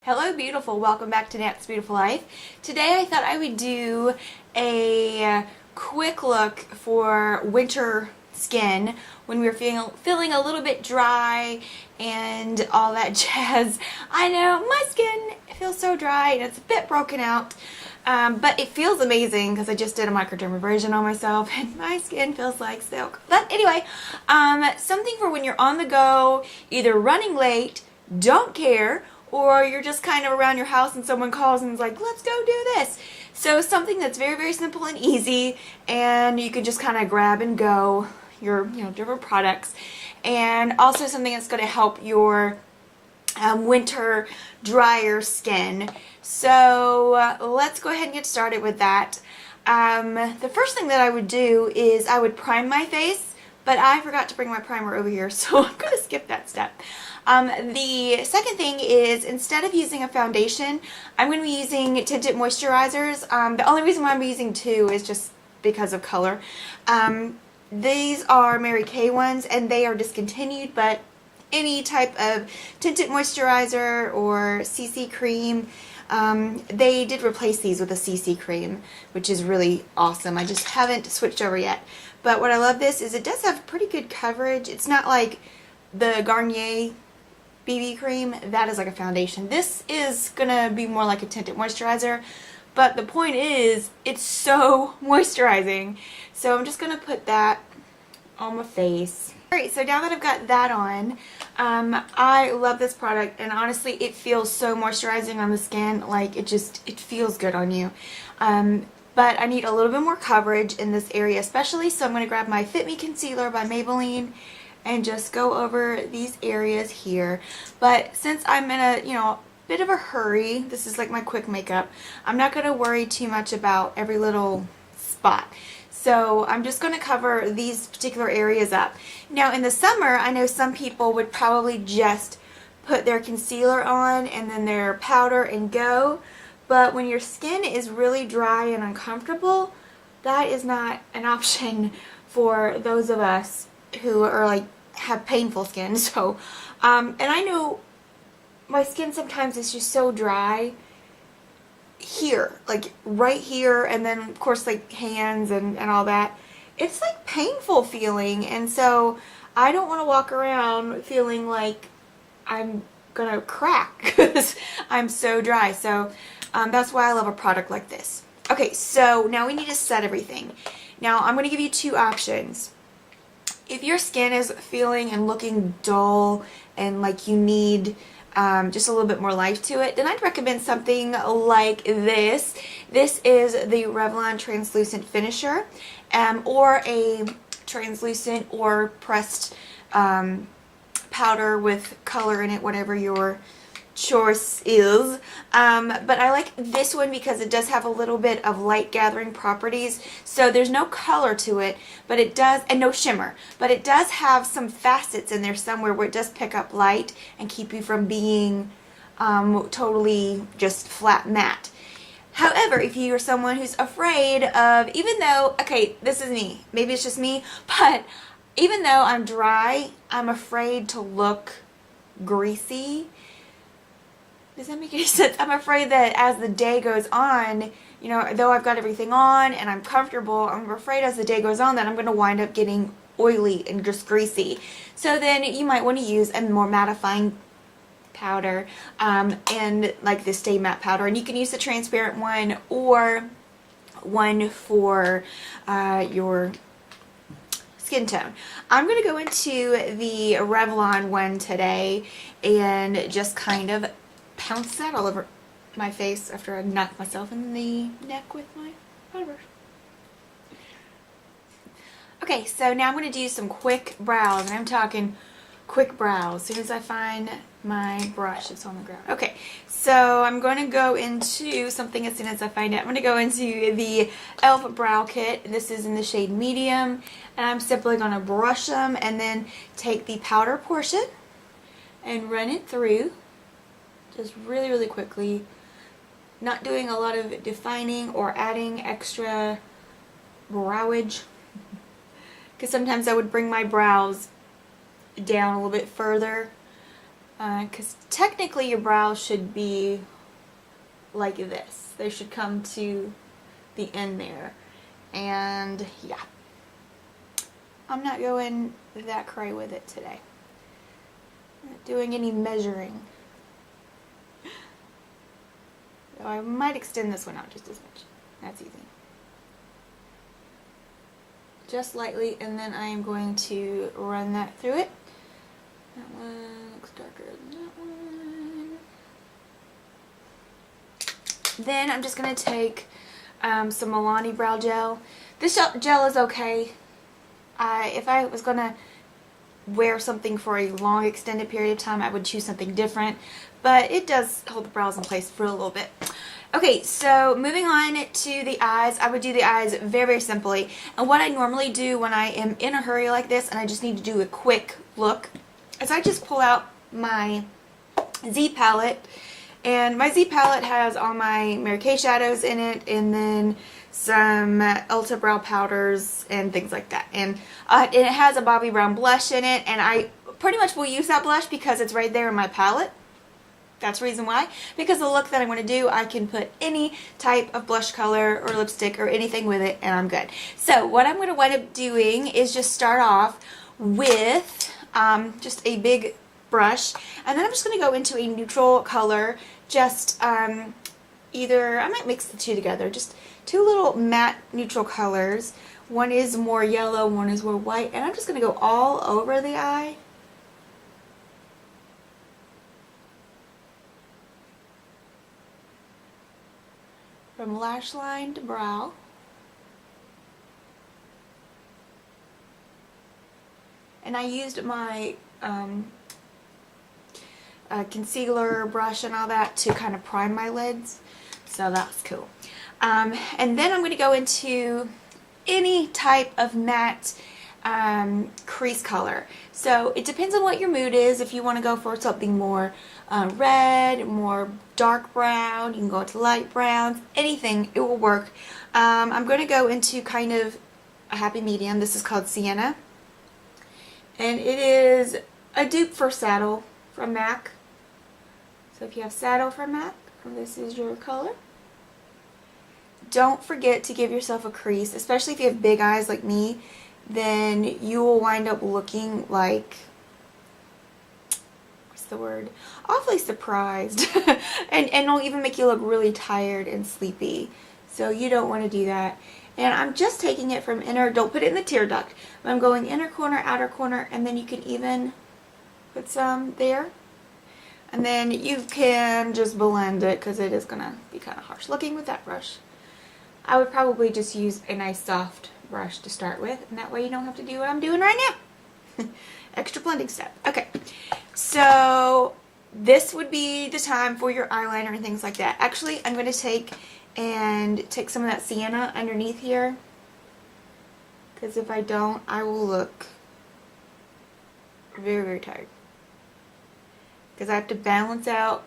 Hello beautiful, welcome back to Nat's Beautiful Life. Today I thought I would do a quick look for winter skin when we're feeling a little bit dry and all that jazz. I know, my skin feels so dry and it's a bit broken out, but it feels amazing because I just did a microdermabrasion on myself and my skin feels like silk. But anyway, something for when you're on the go, either running late, don't care, or you're just kind of around your house and someone calls and is like, let's go do this. So something that's very, very simple and easy, and you can just kind of grab and go your different products. And also something that's going to help your winter drier skin. So let's go ahead and get started with that. The first thing that I would do is I would prime my face, but I forgot to bring my primer over here, so I'm going to skip that step. The second thing is, instead of using a foundation, I'm going to be using tinted moisturizers. The only reason why I'm using two is just because of color. These are Mary Kay ones, and they are discontinued, but any type of tinted moisturizer or CC cream, they did replace these with a CC cream, which is really awesome. I just haven't switched over yet. But what I love this is it does have pretty good coverage. It's not like the Garnier BB cream. That is like a foundation. This is gonna be more like a tinted moisturizer, but the point is it's so moisturizing. So I'm just gonna put that on my face. Alright, so now that I've got that on, I love this product, and honestly it feels so moisturizing on the skin. Like it feels good on you. But I need a little bit more coverage in this area especially, so I'm going to grab my Fit Me Concealer by Maybelline and just go over these areas here. But since I'm in a, bit of a hurry, this is like my quick makeup, I'm not going to worry too much about every little spot. So I'm just going to cover these particular areas up. Now in the summer, I know some people would probably just put their concealer on and then their powder and go. But when your skin is really dry and uncomfortable, that is not an option for those of us who are have painful skin. So, and I know my skin sometimes is just so dry here, like right here, and then of course like hands and all that. It's like painful feeling, and so I don't want to walk around feeling like I'm gonna crack because I'm so dry. So that's why I love a product like this. Okay, so now we need to set everything. Now I'm going to give you two options. If your skin is feeling and looking dull and like you need just a little bit more life to it, then I'd recommend something like this. This is the Revlon Translucent Finisher, or a translucent or pressed powder with color in it, whatever your choice is. But I like this one because it does have a little bit of light gathering properties. So there's no color to it, but it does, and no shimmer, but it does have some facets in there somewhere where it does pick up light and keep you from being totally just flat matte. However, if you're someone who's afraid of, even though, okay, this is me, maybe it's just me, but even though I'm dry, I'm afraid to look greasy. Does that make any sense? I'm afraid that as the day goes on, though I've got everything on and I'm comfortable, I'm afraid as the day goes on that I'm going to wind up getting oily and just greasy. So then you might want to use a more mattifying powder, and like the Stay Matte powder. And you can use the transparent one or one for your skin tone. I'm going to go into the Revlon one today and just kind of pounce that all over my face after I knocked myself in the neck with my powder. Okay, so now I'm going to do some quick brows, and I'm talking quick brows. As soon as I find my brush, it's on the ground. Okay, so I'm going to go into something as soon as I find it. I'm going to go into the e.l.f. Brow Kit. This is in the shade Medium, and I'm simply going to brush them and then take the powder portion and run it through. Just really, really quickly, not doing a lot of defining or adding extra browage, because sometimes I would bring my brows down a little bit further because technically your brows should be like this. They should come to the end there. And yeah, I'm not going that cray with it today. I'm not doing any measuring. So I might extend this one out just as much. That's easy. Just lightly, and then I am going to run that through it. That one looks darker than that one. Then I'm just going to take some Milani brow gel. This gel is okay. If I was going to wear something for a long extended period of time, I would choose something different, but it does hold the brows in place for a little bit. Okay, so moving on to the eyes, I would do the eyes very, very simply. And what I normally do when I am in a hurry like this and I just need to do a quick look is I just pull out my Z palette. And my Z palette has all my Mary Kay shadows in it, and then some Ulta brow powders and things like that. And it has a Bobbi Brown blush in it, and I pretty much will use that blush because it's right there in my palette. That's the reason why. Because the look that I want to do, I can put any type of blush color or lipstick or anything with it, and I'm good. So what I'm going to wind up doing is just start off with just a big brush, and then I'm just going to go into a neutral color. Just either, I might mix the two together, just two little matte neutral colors. One is more yellow, one is more white, and I'm just going to go all over the eye. From lash line to brow. And I used my concealer brush and all that to kind of prime my lids, so that's cool. And then I'm going to go into any type of matte crease color. So it depends on what your mood is. If you want to go for something more red, more dark brown, you can go into light browns, anything, it will work. I'm going to go into kind of a happy medium. This is called Sienna, and it is a dupe for Saddle from MAC. So if you have Saddle from MAC, this is your color. Don't forget to give yourself a crease, especially if you have big eyes like me. Then you will wind up looking like, what's the word? Awfully surprised. and it'll even make you look really tired and sleepy. So you don't want to do that. And I'm just taking it from inner, don't put it in the tear duct. But I'm going inner corner, outer corner, and then you can even put some there. And then you can just blend it because it is going to be kind of harsh looking with that brush. I would probably just use a nice soft brush to start with, and that way you don't have to do what I'm doing right now. Extra blending step. Okay, so this would be the time for your eyeliner and things like that. Actually, I'm going to take some of that Sienna underneath here, because if I don't, I will look very, very tired. Because I have to balance out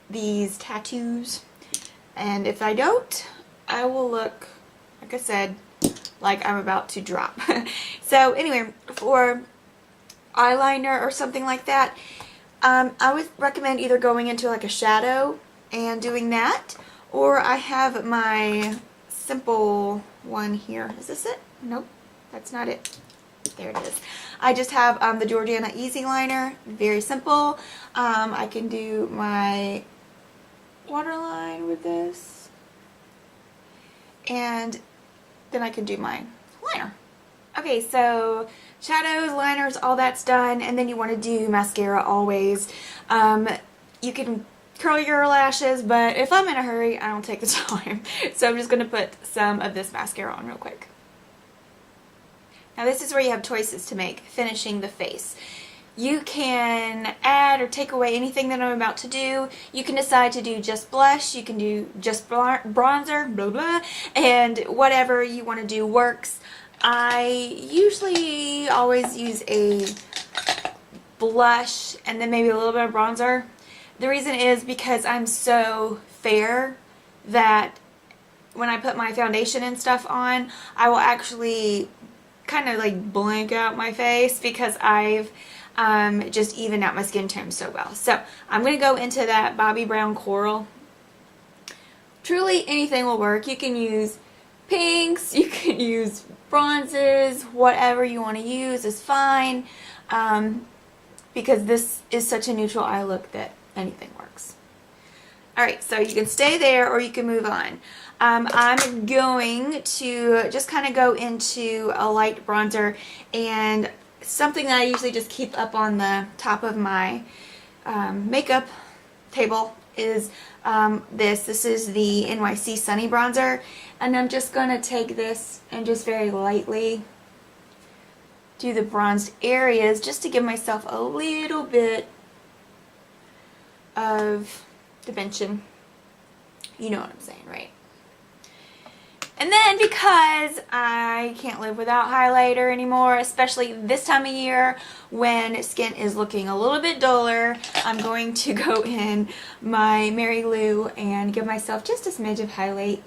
these tattoos, and if I don't, I will look, like I said, like I'm about to drop. So anyway, for eyeliner or something like that, I would recommend either going into like a shadow and doing that, or I have my simple one here. Is this it? Nope, that's not it. There it is. I just have the Georgiana Easy Liner. Very simple. I can do my waterline with this, and then I can do my liner. Okay, so shadows, liners, all that's done, and then you want to do mascara always. You can curl your lashes, but if I'm in a hurry, I don't take the time. So I'm just going to put some of this mascara on real quick. Now this is where you have choices to make, finishing the face. You can add or take away anything that I'm about to do. You can decide to do just blush, you can do just bronzer, blah blah, and whatever you want to do works. I usually always use a blush and then maybe a little bit of bronzer. The reason is because I'm so fair that when I put my foundation and stuff on, I will actually kind of like blank out my face because I've just even out my skin tone so well. So I'm going to go into that Bobbi Brown Coral. Truly anything will work. You can use pinks, you can use bronzes, whatever you want to use is fine, because this is such a neutral eye look that anything works. Alright, so you can stay there or you can move on. I'm going to just kind of go into a light bronzer, and something that I usually just keep up on the top of my makeup table is this is the NYC Sunny Bronzer, and I'm just going to take this and just very lightly do the bronzed areas just to give myself a little bit of dimension. You know what I'm saying, right? And then, because I can't live without highlighter anymore, especially this time of year when skin is looking a little bit duller, I'm going to go in my Mary Lou and give myself just a smidge of highlight.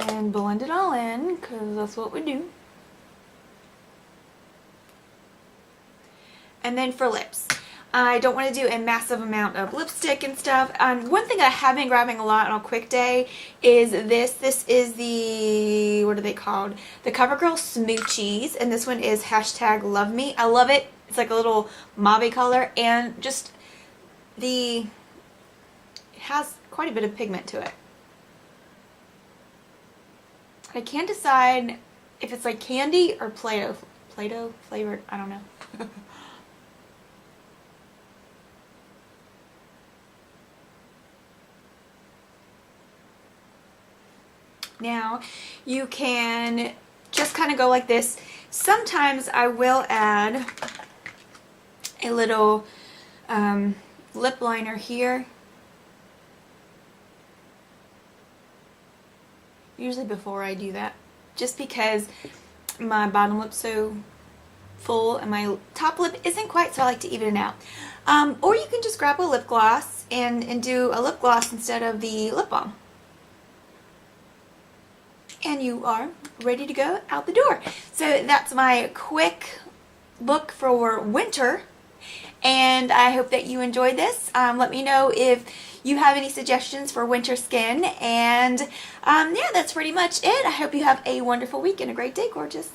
And blend it all in, because that's what we do. And then for lips, I don't want to do a massive amount of lipstick and stuff. One thing I have been grabbing a lot on a quick day is this. This is the, what are they called? The CoverGirl Smoochies, and this one is #LoveMe. I love it. It's like a little mauve color, and just it has quite a bit of pigment to it. I can't decide if it's like candy or Play-Doh flavored. I don't know. Now, you can just kind of go like this. Sometimes I will add a little lip liner here. Usually before I do that, just because my bottom lip's so full and my top lip isn't quite, so I like to even it out. Or you can just grab a lip gloss and do a lip gloss instead of the lip balm. And you are ready to go out the door. So that's my quick look for winter, and I hope that you enjoyed this. Let me know if you have any suggestions for winter skin, and yeah, that's pretty much it. I hope you have a wonderful week and a great day, gorgeous.